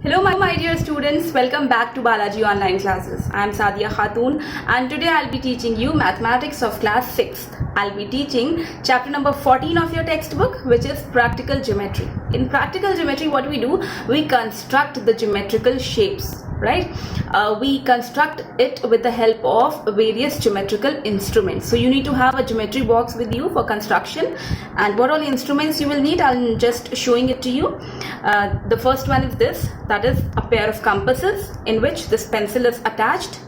Hello my dear students, welcome back to Balaji Online Classes. I am Sadia Khatoon and today I'll be teaching you mathematics of class 6th. I'll be teaching chapter number 14 of your textbook, which is practical geometry. In practical geometry, what we do, we construct the geometrical shapes, right? We construct it with the help of various geometrical instruments. So you need to have a geometry box with you for construction, and what all instruments you will need, I'm just showing it to you. The first one is this, that is a pair of compasses in which this pencil is attached.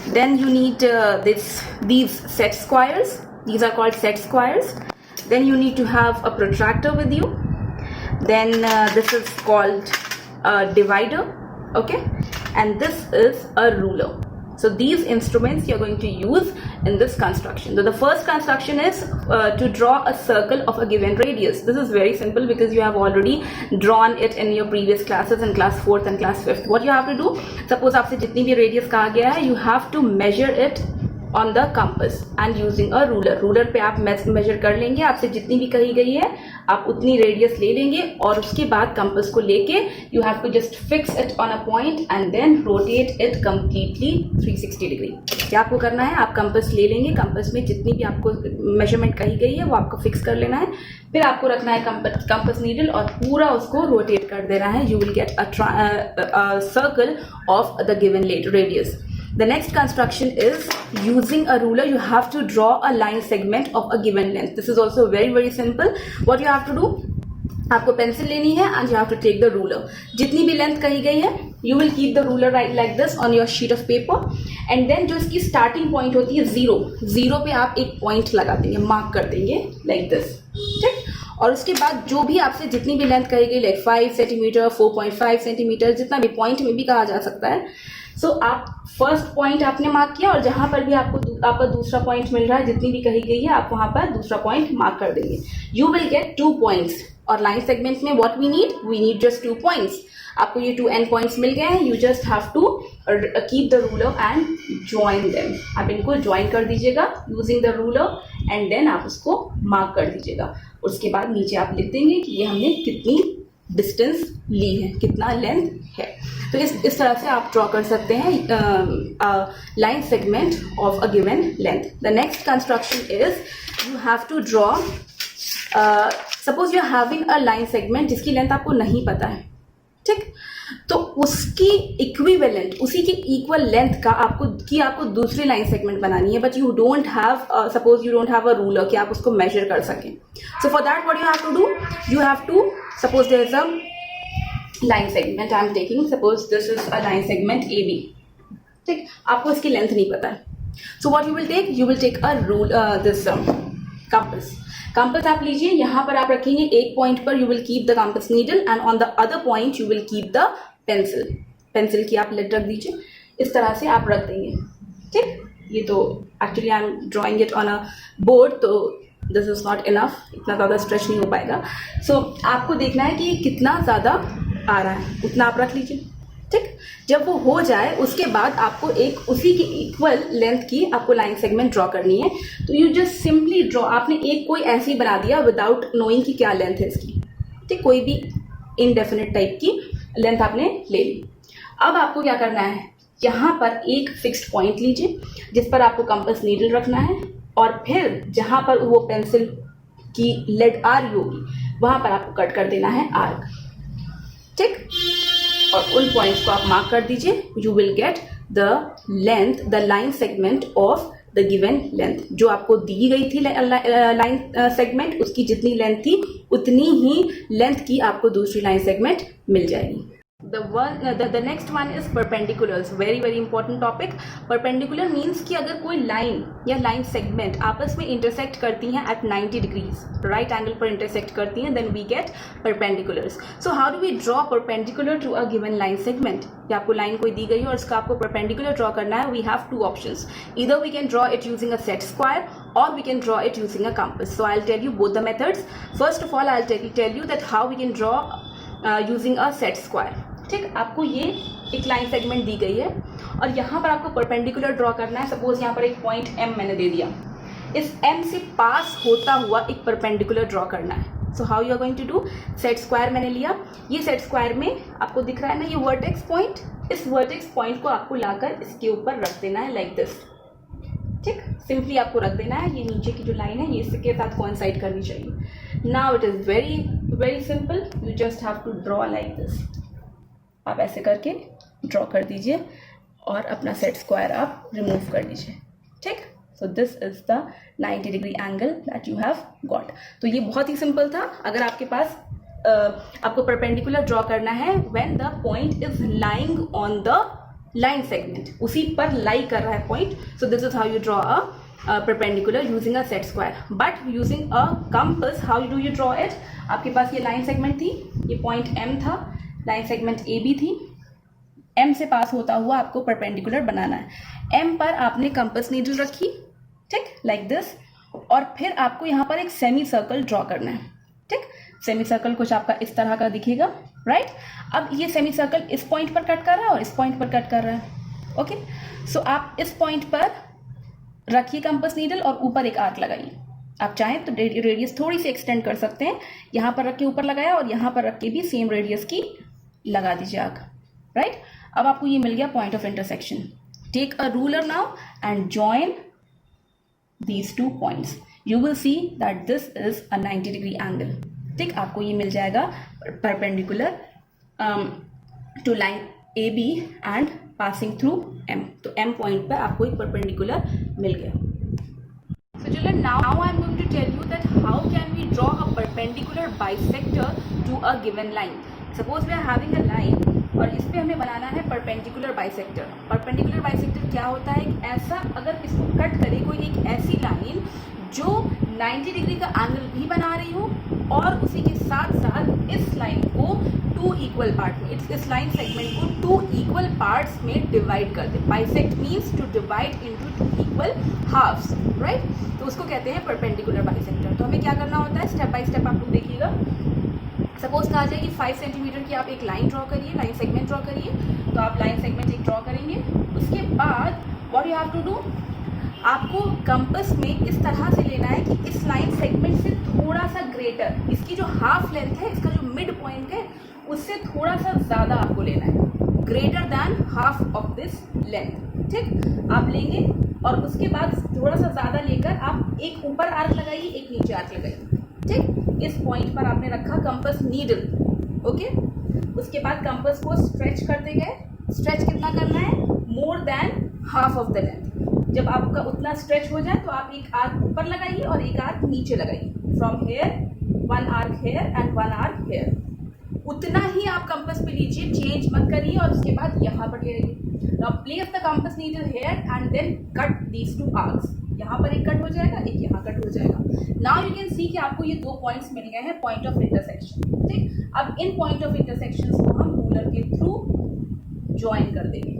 Then you need these set squares. These are called set squares. Then you need to have a protractor with you. Then this is called a divider, okay? And this is a ruler. So these instruments you're going to use in this construction. So the first construction is to draw a circle of a given radius. This is very simple because you have already drawn it in your previous classes in class 4th and class 5th. What you have to do, suppose आपसे जितनी भी radius कहा गया है, you have to measure it on the compass and using a ruler. Ruler पे आप measure कर लेंगे, आपसे जितनी भी कही गई है आप उतनी radius ले लेंगे और उसके बाद compass को लेके you have to just fix it on a point and then rotate it completely 360 degree. क्या आपको करना है, आप compass ले लेंगे, compass में जितनी भी आपको measurement कही गई है वो आपको fix कर लेना है, फिर आपको रखना है compass needle और पूरा उसको rotate कर देना है. You will get a circle of the given radius. The next construction is using a ruler. You have to draw a line segment of a given length. This is also very simple. What you have to do, आपको pencil लेनी है and you have to take the ruler. जितनी भी length कही गई है, you will keep the ruler right like this on your sheet of paper. And then जो इसकी starting point होती है zero पे आप एक point लगा देंगे, mark कर देंगे like this, ठीक? और उसके बाद जो भी आपसे जितनी भी लेंथ कही गई, like 5 सेंटीमीटर, 4.5 सेंटीमीटर, जितना भी पॉइंट में भी कहा जा सकता है. सो आप फर्स्ट पॉइंट आपने मार्क किया और जहां पर भी आपका दूसरा पॉइंट मिल रहा है, जितनी भी कही गई है, आप वहां पर दूसरा पॉइंट मार्क कर देंगे. You will get 2 points. और लाइन सेगमेंट में what we need just 2 points. आपको ये 2 एंड पॉइंट्स मिल गए हैं. You just have to keep the ruler and join them. आप इनको ज्वाइन कर दीजिएगा using the ruler and then आप उसको मार्क कर दीजिएगा. उसके बाद नीचे आप लिख देंगे कि ये हमने कितनी डिस्टेंस ली है, कितना लेंथ है. तो इस तरह से आप ड्रॉ कर सकते हैं line segment of a given length. The next construction is you have to draw, suppose you are having a line segment जिसकी लेंथ आपको नहीं पता है, ठीक? तो उसकी इक्विवेलेंट, उसी की इक्वल लेंथ का आपको दूसरी लाइन सेगमेंट बनानी है, but you don't have, suppose you don't have a ruler कि आप उसको मेजर कर सकें. So for that what you have to do, you have to, suppose there is a line segment I am taking, suppose this is a line segment AB, ठीक? आपको इसकी length नहीं पता है. So what you will take a rule, this compass आप लीजिए. यहाँ पर आप रखेंगे एक पॉइंट पर you will keep the compass needle and on the other point you will keep the pencil की आप लेट रख दीजिए. इस तरह से आप रख देंगे, ठीक? ये तो actually I am drawing it on a board, तो दिस इज नॉट इनफ, इतना ज़्यादा स्ट्रेच नहीं हो पाएगा. सो आपको देखना है कि कितना ज़्यादा आ रहा है, उतना आप रख लीजिए, ठीक? जब वो हो जाए उसके बाद आपको एक उसी की इक्वल लेंथ की आपको लाइन सेगमेंट ड्रॉ करनी है. तो यू जस्ट सिंपली ड्रॉ. आपने एक कोई ऐसे ही बना दिया विदाउट नोइंग कि क्या लेंथ है इसकी, ठीक? कोई भी इनडेफिनेट टाइप की लेंथ आपने ले ली. अब आपको क्या करना है, यहाँ पर एक फिक्स्ड पॉइंट लीजिए जिस पर आपको कंपास नीडल रखना है और फिर जहाँ पर वो पेंसिल की लेड आ रही होगी वहाँ पर आपको कट कर देना है आर्क, ठीक? और उन पॉइंट्स को आप मार्क कर दीजिए. You will get the length, the line segment of the given length. जो आपको दी गई थी लाइन सेगमेंट, उसकी जितनी लेंथ थी उतनी ही लेंथ की आपको दूसरी लाइन सेगमेंट मिल जाएगी. The next one is perpendiculars. very important topic. Perpendicular means कि अगर कोई लाइन या लाइन सेगमेंट आपस में इंटरसेक्ट करती हैं at 90 degrees, राइट एंगल पर इंटरसेक्ट करती हैं, then we get perpendiculars. So how do we draw perpendicular to a given line segment? कि आपको लाइन कोई दी गई है और उसका आपको perpendicular ड्रॉ करना है. We have 2 options. Either we can draw it using a set square or we can draw it using a compass. So I'll tell you both the methods. First of all, I'll tell you that how we can draw using a set square. ठीक, आपको ये एक line segment दी गई है और यहाँ पर आपको परपेंडिकुलर ड्रॉ करना है. सपोज यहाँ पर एक पॉइंट M मैंने दे दिया, इस M से पास होता हुआ एक परपेंडिकुलर ड्रॉ करना है. So how you are going to do, set square मैंने लिया, ये सेट स्क्वायर में आपको दिख रहा है ना ये वर्टेक्स पॉइंट, इस वर्टेक्स पॉइंट को आपको लाकर इसके ऊपर रख देना है लाइक दिस, ठीक, सिंपली आपको रख देना है, ये नीचे की जो लाइन है ये इसके साथ कोइंसाइड करनी चाहिए। Now it is very very simple, you just have to draw like this, आप ऐसे करके ड्रॉ कर दीजिए और अपना सेट स्क्वायर आप रिमूव कर दीजिए, ठीक। सो this is the 90 degree angle that you have got. तो ये बहुत ही सिंपल था। अगर आपके पास आपको परपेंडिकुलर ड्रॉ करना है when the point is lying on the line segment, उसी पर लाई कर रहा है point, so this is how you draw a perpendicular using a set square. But using a compass how do you draw it, आपके पास ये line segment थी, ये point M था, लाइन सेगमेंट AB थी, M से पास होता हुआ आपको परपेंडिकुलर बनाना है। M पर आपने कंपास नीडल रखी, ठीक, लाइक दिस, और फिर आपको यहाँ पर एक सेमी सर्कल ड्रॉ करना है, ठीक। सेमी सर्कल कुछ आपका इस तरह का दिखेगा, राइट। अब ये सेमी सर्कल इस पॉइंट पर कट कर रहा है और इस पॉइंट पर कट कर रहा है, ओके। सो आप इस पॉइंट पर रखिए कंपास नीडल और ऊपर एक आर्क लगाइए। आप चाहें तो रेडियस थोड़ी सी एक्सटेंड कर सकते हैं, यहाँ पर रख के ऊपर लगाया और यहाँ पर रख के भी सेम रेडियस की लगा दीजिए आर्क, राइट। अब आपको ये मिल गया point of intersection. Take a ruler now and join these two points, you will see that this is a 90 degree angle, ठीक। आपको ये मिल जाएगा perpendicular to line AB and passing through M, तो M पॉइंट पर आपको एक perpendicular मिल गया। So children, now I am going to tell you that how can we draw a perpendicular bisector to a given line. Suppose we are having a line और इस पे हमें बनाना है परपेंडिकुलर बाइसेक्टर। परपेंडिकुलर बाइसेक्टर क्या होता है, एक ऐसा, अगर इसको कट करे कोई एक ऐसी लाइन जो 90 डिग्री का एंगल भी बना रही हो और उसी के साथ साथ इस लाइन को 2 इक्वल पार्ट में, इस लाइन सेगमेंट को 2 इक्वल पार्ट्स में डिवाइड कर दे। Bisect means to divide into 2 equal halves, right. तो उसको कहते हैं परपेंडिकुलर बाइसेक्टर। तो हमें क्या करना होता है, स्टेप बाय स्टेप आप लोग देखिएगा। सपोज कहा जाए कि 5 सेंटीमीटर की आप एक लाइन ड्रॉ करिए, लाइन सेगमेंट ड्रॉ करिए, तो आप लाइन सेगमेंट एक ड्रॉ करेंगे। उसके बाद what you have to do, आपको कंपास में इस तरह से लेना है कि इस लाइन सेगमेंट से थोड़ा सा ग्रेटर, इसकी जो हाफ लेंथ है, इसका जो मिड पॉइंट है उससे थोड़ा सा ज़्यादा आपको लेना है, greater than half of this length, ठीक। आप लेंगे और उसके बाद थोड़ा सा ज़्यादा लेकर आप एक ऊपर आर्क लगाइए, एक नीचे आर्क लगाइए, ठीक। इस पॉइंट पर आपने रखा कंपास नीडल, ओके। उसके बाद कंपास को स्ट्रेच करते गए, स्ट्रेच कितना करना है, more than half of the length. जब आपका उतना स्ट्रेच हो जाए तो आप एक आर्क ऊपर लगाइए और एक आर्क नीचे लगाइए, from here 1 arc here and 1 arc here, उतना ही आप कंपास पे लीजिए, चेंज मत करिए। और उसके बाद यहाँ पर गिरेंगे। Now place the compass needle here and then cut these 2 arcs, यहाँ पर एक कट हो जाएगा, एक यहाँ कट हो जाएगा। नाउ यू कैन सी कि आपको ये 2 पॉइंट्स मिल गए हैं, पॉइंट ऑफ इंटरसेक्शन, ठीक। अब इन पॉइंट ऑफ इंटरसेक्शन को हम रूलर के थ्रू ज्वाइन कर देंगे,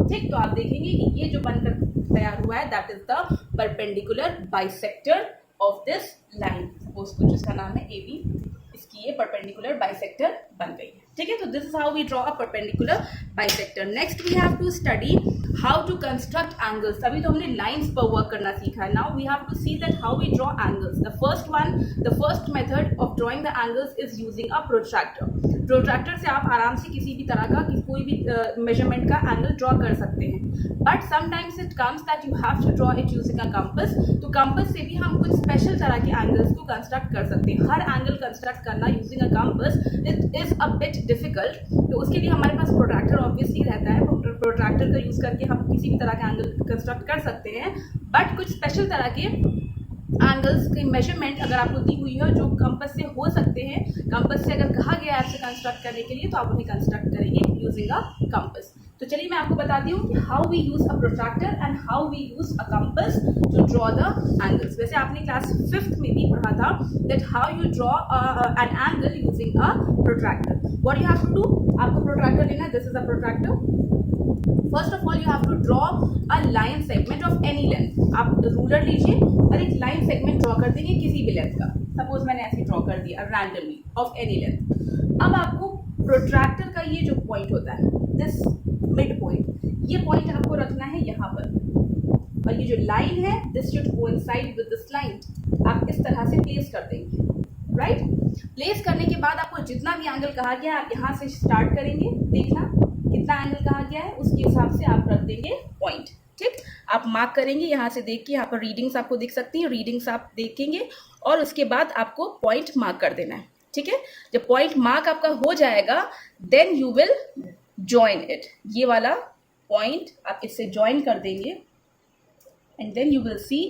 ठीक। तो आप देखेंगे कि ये जो बनकर तैयार हुआ है that is the perpendicular bisector of this line. Suppose कुछ इसका नाम है AB, इसकी ये परपेंडिकुलर बाइसेक्टर बन गई है, ठीक है। तो this is how we draw a perpendicular bisector. Next we have to study how to construct angles. अभी तो हमने लाइंस पर वर्क करना सीखा है। Now we have to see that how we draw angles. The first method of drawing the angles is using a protractor. Protractor से आप आराम से किसी भी तरह का कोई भी मेजरमेंट का एंगल ड्रॉ कर सकते हैं। But sometimes it comes that you have to draw it using a compass. तो कंपास से भी हम कुछ स्पेशल तरह के एंगल्स को कंस्ट्रक्ट कर सकते हैं। हर एंगल कंस्ट्रक्ट करना using a compass it is a bit difficult. तो उसके लिए हमारे पास प्रोट्रैक्टर ऑब्वियसली रहता है। प्रोट्रैक्टर का यूज करके हम किसी भी तरह का एंगल कंस्ट्रक्ट कर सकते हैं। बट कुछ स्पेशल तरह के एंगल्स की मेजरमेंट अगर आपको दी हुई है जो कंपास से हो सकते हैं, कंपास से अगर कहा गया है आपसे कंस्ट्रक्ट करने के लिए, तो आप उन्हें कंस्ट्रक्ट करेंगे यूजिंग अ कंपास। तो चलिए मैं आपको बताती हूँ कि how we use a protractor and how we use a compass to draw the angles. वैसे आपने क्लास 5th में भी पढ़ा था that how you draw an angle using a protractor. What you have to do, आपको protractor लेना है। This is a protractor. First of all you have to draw a line segment of any length. आप ruler लीजिए और एक line segment draw कर देंगे किसी भी लेंथ का। सपोज मैंने ऐसे ड्रॉ कर दिया रैंडमली ऑफ एनी लेंथ। अब आपको प्रोट्रैक्टर का ये जो पॉइंट होता है, दिस मिड पॉइंट, ये पॉइंट आपको रखना है यहाँ पर। और ये जो लाइन है this should coincide with this line. आप इस तरह से प्लेस कर देंगे, राइट। प्लेस करने के बाद आपको जितना भी एंगल कहा गया है आप यहाँ से स्टार्ट करेंगे, देखना कितना एंगल कहा गया है उसके हिसाब से आप रख देंगे पॉइंट। ठीक, आप मार्क करेंगे यहाँ से देख के, यहाँ पर रीडिंग्स आपको दिख सकती हैं, रीडिंग्स आप देखेंगे और उसके बाद आपको पॉइंट मार्क कर देना है। ठीक है, जब पॉइंट मार्क आपका हो जाएगा then you will join it. ये वाला पॉइंट आप इससे ज्वाइन कर देंगे and then you will see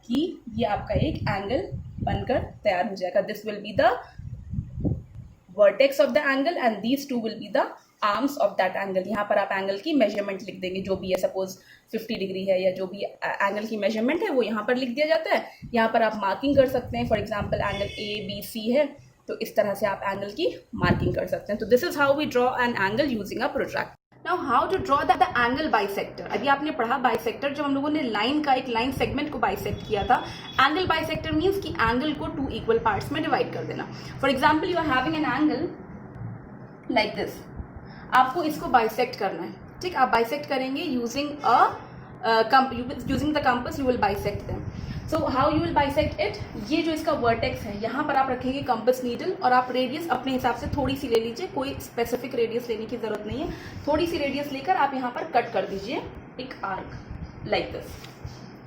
कि ये आपका एक एंगल बनकर तैयार हो जाएगा। This will be the vertex of the angle and these two will be the arms of that angle. यहाँ पर आप एंगल की मेजरमेंट लिख देंगे जो भी है, सपोज 50 डिग्री है या जो भी एंगल की मेजरमेंट है वो यहाँ पर लिख दिया जाता है। यहाँ पर आप मार्किंग कर सकते हैं, फॉर एग्जाम्पल एंगल ABC है तो इस तरह से आप एंगल की मार्किंग कर सकते हैं। तो this is how we draw an angle using a protractor. Now how to draw the angle bisector. अभी आपने पढ़ा बाइसेक्टर, जब हम लोगों ने लाइन का एक लाइन सेगमेंट को बाइसेक्ट किया था। एंगल बाइसेक्टर मीन्स कि एंगल को 2 इक्वल पार्ट्स में डिवाइड कर देना। For example you are having an angle like this, आपको इसको बाइसेक्ट करना है। ठीक, आप बाइसेक्ट करेंगे using the compass, you will bisect them. So how you will bisect it, ये जो इसका वर्टेक्स है यहाँ पर आप रखेंगे कंपास नीडल और आप रेडियस अपने हिसाब से थोड़ी सी ले लीजिए, कोई स्पेसिफिक रेडियस लेने की जरूरत नहीं है। थोड़ी सी रेडियस लेकर आप यहाँ पर कट कर दीजिए एक आर्क लाइक दिस।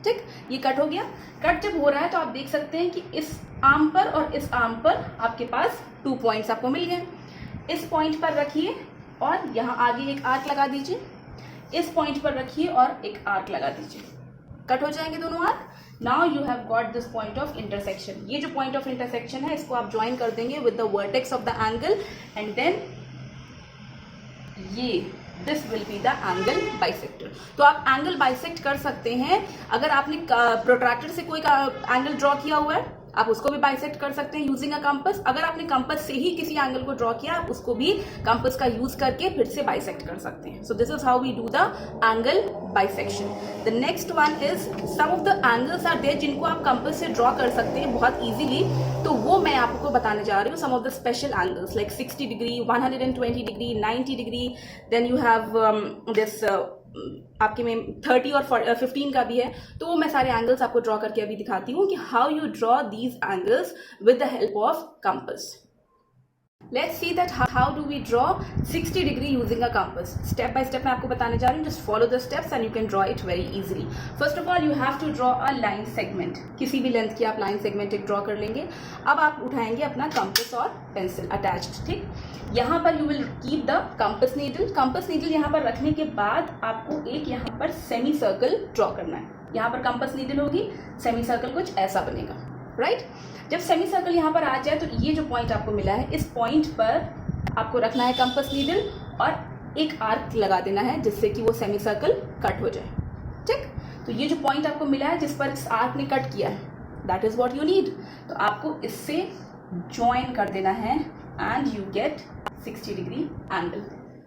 ठीक, ये कट हो गया। कट जब हो रहा है तो आप देख सकते हैं कि इस आर्म पर और इस आर्म पर आपके पास 2 पॉइंट्स आपको मिल गए। इस पॉइंट पर रखिए और यहाँ आगे एक आर्क लगा दीजिए, इस पॉइंट पर रखिए और एक आर्क लगा दीजिए, कट हो जाएंगे दोनों arc. Now you have got this point of intersection. ये जो पॉइंट ऑफ इंटरसेक्शन है इसको आप ज्वाइन कर देंगे with the vertex of the angle and then ये this will be the angle bisector. तो आप एंगल बाइसेक्ट कर सकते हैं। अगर आपने प्रोट्रैक्टर से कोई एंगल ड्रॉ किया हुआ है आप उसको भी बाइसेक्ट कर सकते हैं यूजिंग अ कंपास। अगर आपने कंपास से ही किसी एंगल को ड्रॉ किया आप उसको भी कंपास का यूज करके फिर से बाइसेक्ट कर सकते हैं। So this is how we do the angle bisection. The next one is some of the angles are there जिनको आप कंपास से ड्रॉ कर सकते हैं बहुत इजीली, तो वो मैं आपको बताने जा रही हूँ। Some of the special angles like 60 degree, 120 degree, 90 degree, then you have this आपके में 30 और 15 का भी है। तो वो मैं सारे एंगल्स आपको ड्रॉ करके अभी दिखाती हूँ कि how you draw these angles with the help of compass. Let's see that how do we draw 60 degree using a compass. Step by step मैं आपको बताने जा रही हूँ. Just follow the steps and you can draw it very easily. First of all, you have to draw a line segment. किसी भी length की आप line segment एक draw कर लेंगे. अब आप उठाएंगे अपना compass और pencil attached. ठीक, यहाँ पर you will keep the compass needle. Compass needle यहाँ पर रखने के बाद आपको एक यहाँ पर semi circle draw करना है. यहाँ पर compass needle होगी, semi circle कुछ ऐसा बनेगा. राइट, जब सेमी सर्कल यहाँ पर आ जाए तो ये जो पॉइंट आपको मिला है इस पॉइंट पर आपको रखना है कंपास नीडल और एक आर्क लगा देना है जिससे कि वो सेमी सर्कल कट हो जाए. ठीक, तो ये जो पॉइंट आपको मिला है जिस पर इस आर्क ने कट किया है that is what you need. तो आपको इससे ज्वाइन कर देना है and you gate 60 degree angle.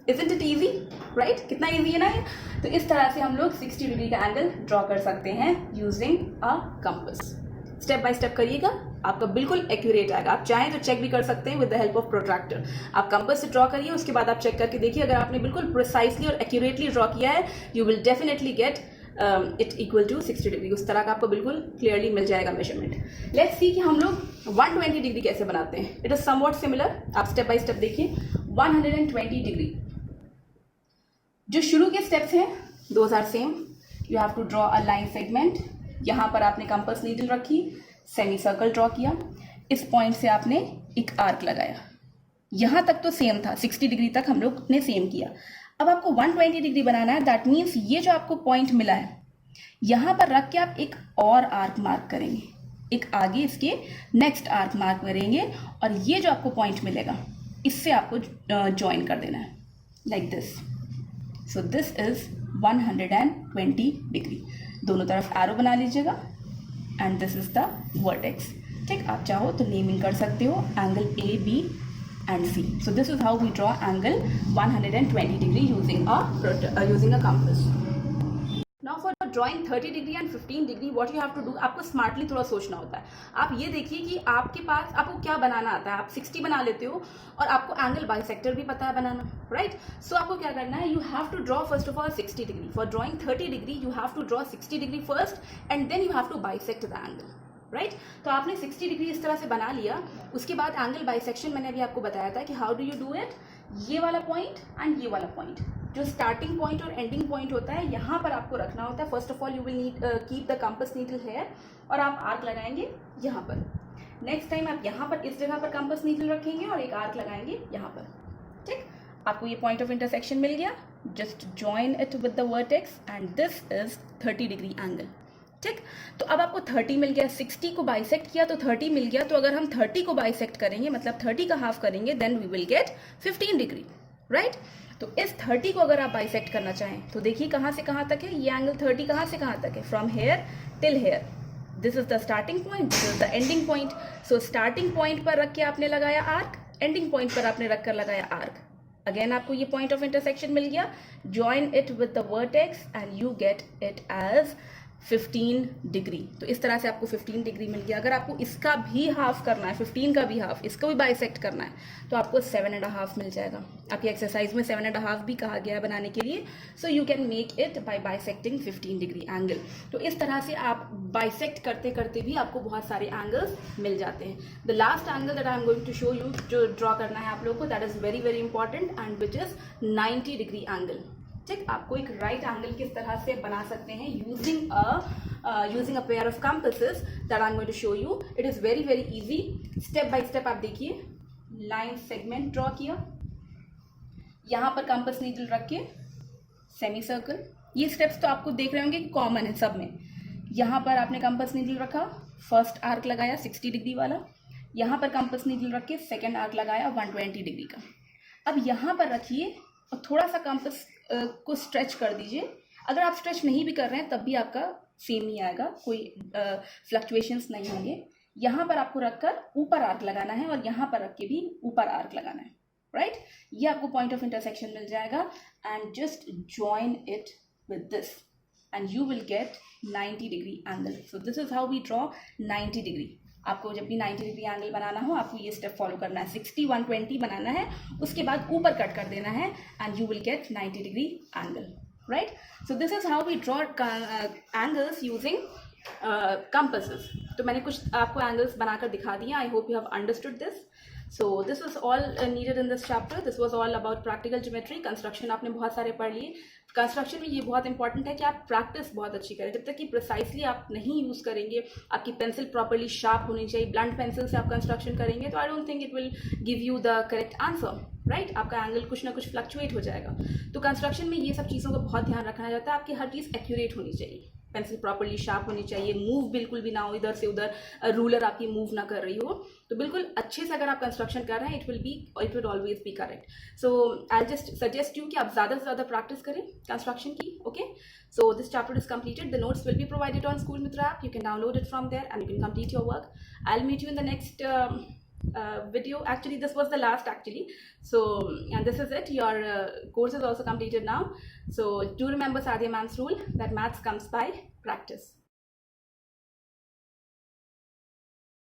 Isn't it easy? Right, कितना ईजी है ना ये. तो इस तरह से हम लोग 60 डिग्री का एंगल ड्रॉ कर सकते हैं using a compass. Step by step करिएगा, आपका बिल्कुल एक्यूरेट आएगा. आप चाहें तो चेक भी कर सकते हैं with the help of protractor. आप कंपास से ड्रॉ करिए, उसके बाद आप चेक करके देखिए. अगर आपने बिल्कुल प्रिसाइसली और एक्यूरेटली ड्रॉ किया है you will definitely get it equal to 60 degree. उस तरह का आपको बिल्कुल क्लियरली मिल जाएगा मेजरमेंट. लेट्स सी कि हम लोग 120 डिग्री कैसे बनाते हैं. It is somewhat similar. आप स्टेप बाय स्टेप देखिए. 120 डिग्री जो शुरू के स्टेप्स हैं those are same. You have to draw a line segment. यहाँ पर आपने कंपास नीडल रखी, सेमी सर्कल ड्रॉ किया, इस पॉइंट से आपने एक आर्क लगाया. यहाँ तक तो सेम था, 60 डिग्री तक हम लोग ने सेम किया. अब आपको 120 डिग्री बनाना है. दैट मीन्स ये जो आपको पॉइंट मिला है यहाँ पर रख के आप एक और आर्क मार्क करेंगे, एक आगे इसके नेक्स्ट आर्क मार्क करेंगे और ये जो आपको पॉइंट मिलेगा इससे आपको ज्वाइन कर देना है like this. So this is 120 degree. दोनों तरफ एरो बना लीजिएगा and this is the vertex. ठीक, आप चाहो तो नेमिंग कर सकते हो angle A B and C. So this is how we draw angle 120 degree using a compass. Now for drawing 30 degree and 15 degree what you have to do, आपको smartly थोड़ा सोचना होता है. आप ये देखिए कि आपके पास आपको क्या बनाना आता है. आप 60 बना लेते हो और आपको एंगल बाइसेक्टर भी पता है बनाना. राइट, सो आपको क्या करना है, you have to draw first of all 60 degree. For drawing 30 degree you have to draw 60 degree first and then you have to bisect the angle. Right. तो आपने 60 डिग्री इस तरह से बना लिया। उसके बाद एंगल बाइसेक्शन मैंने अभी आपको बताया था कि how do you do it. ये वाला पॉइंट एंड ये वाला पॉइंट, जो स्टार्टिंग पॉइंट और एंडिंग पॉइंट होता है, यहाँ पर आपको रखना होता है। First of all you will need keep the compass needle here, और आप आर्क लगाएंगे यहाँ पर। नेक्स्ट टाइम आप यहाँ पर इस जगह पर कंपास नीडल रखेंगे और एक आर्क लगाएंगे यहाँ पर। ठीक, आपको ये पॉइंट ऑफ इंटरसेक्शन मिल गया। Just join it with the vertex and this is 30 degree angle. ठीक, तो अब आपको 30 मिल गया, 60 को बाइसेक्ट किया तो 30 मिल गया। तो अगर हम 30 को बाइसेक्ट करेंगे, मतलब 30 का हाफ करेंगे, then we will get 15 degree, right. तो इस 30 को अगर आप बाइसेक्ट करना चाहें तो देखिए कहाँ से कहाँ तक है ये एंगल। 30 कहाँ से कहाँ तक है, from here till here. This is the starting point, this is the ending point. So starting point पर रख के आपने लगाया आर्क, एंडिंग पॉइंट पर आपने रखकर लगाया आर्क। अगेन आपको ये पॉइंट ऑफ इंटरसेक्शन मिल गया। Join it with the vertex and you get it as 15 degree. तो इस तरह से आपको 15 डिग्री मिल गया। अगर आपको इसका भी हाफ करना है, 15 का भी हाफ, इसको भी बाइसेक्ट करना है, तो आपको 7.5 मिल जाएगा। आपकी एक्सरसाइज में 7.5 भी कहा गया है बनाने के लिए। So you can make it by bisecting 15 degree angle. तो इस तरह से आप बाइसेक्ट करते करते भी आपको बहुत सारे एंगल्स मिल जाते हैं। The last angle that I am going to show you, जो ड्रॉ करना है आप लोगों को, that is very very important and which is 90 degree angle. ठीक, आपको एक राइट एंगल किस तरह से बना सकते हैं using a pair of compasses that I am going to show you. It is very very easy. Step by step आप देखिए। लाइन सेगमेंट ड्रॉ किया, यहाँ पर कंपास नीडल रख के सेमी सर्कल। ये स्टेप्स तो आपको देख रहे होंगे कि कॉमन है सब में। यहाँ पर आपने कंपास नीडल रखा, फर्स्ट आर्क लगाया 60 डिग्री वाला। यहाँ पर कंपास नीडल रख के सेकेंड आर्क लगाया 120 डिग्री का। अब यहाँ पर रखिए और थोड़ा सा कंपास को स्ट्रेच कर दीजिए। अगर आप स्ट्रेच नहीं भी कर रहे हैं तब भी आपका सेम ही आएगा, कोई फ्लक्चुएशंस नहीं होंगे। यहाँ पर आपको रखकर ऊपर आर्क लगाना है और यहाँ पर रख के भी ऊपर आर्क लगाना है, राइट। ये आपको पॉइंट ऑफ इंटरसेक्शन मिल जाएगा and just join it with this and you will get 90 degree angle. So this is how we draw 90 degree. आपको जब भी 90 डिग्री एंगल बनाना हो आपको ये स्टेप फॉलो करना है। 60 120 बनाना है, उसके बाद ऊपर कट कर देना है and you will get 90 degree angle, right. So this is how we draw angles using compasses. तो मैंने कुछ आपको एंगल्स बनाकर दिखा दिए। I hope you have understood this. So this was all needed in this chapter. This was all about practical geometry. Construction आपने बहुत सारे पढ़ लिए। कंस्ट्रक्शन में ये बहुत इंपॉर्टेंट है कि आप प्रैक्टिस बहुत अच्छी करें। जब तक कि प्रिसाइसली आप नहीं यूज़ करेंगे, आपकी पेंसिल प्रॉपरली शार्प होनी चाहिए। ब्लंट पेंसिल से आप कंस्ट्रक्शन करेंगे तो I don't think it will give you the correct answer, right. आपका एंगल कुछ ना कुछ फ्लक्चुएट हो जाएगा। तो कंस्ट्रक्शन में ये सब चीज़ों का बहुत ध्यान रखना जाता है। आपकी हर चीज़ एक्यूरेट होनी चाहिए, पेंसिल प्रॉपरली शार्प होनी चाहिए, मूव बिल्कुल भी ना हो इधर से उधर, रूलर आपकी मूव ना कर रही हो। तो बिल्कुल अच्छे से अगर आप कंस्ट्रक्शन कर रहे हैं, it will always be correct. So I just suggest you कि आप ज़्यादा से ज़्यादा प्रैक्टिस करें कंस्ट्रक्शन की, okay. So this chapter is completed. The notes will be provided on school Mitra app. You can download it from there and you can complete your work. I will meet you in the next video. Actually this was the last actually, so and this is it. Your course is also completed now. So do remember Sadia ma'am's rule that maths comes by practice.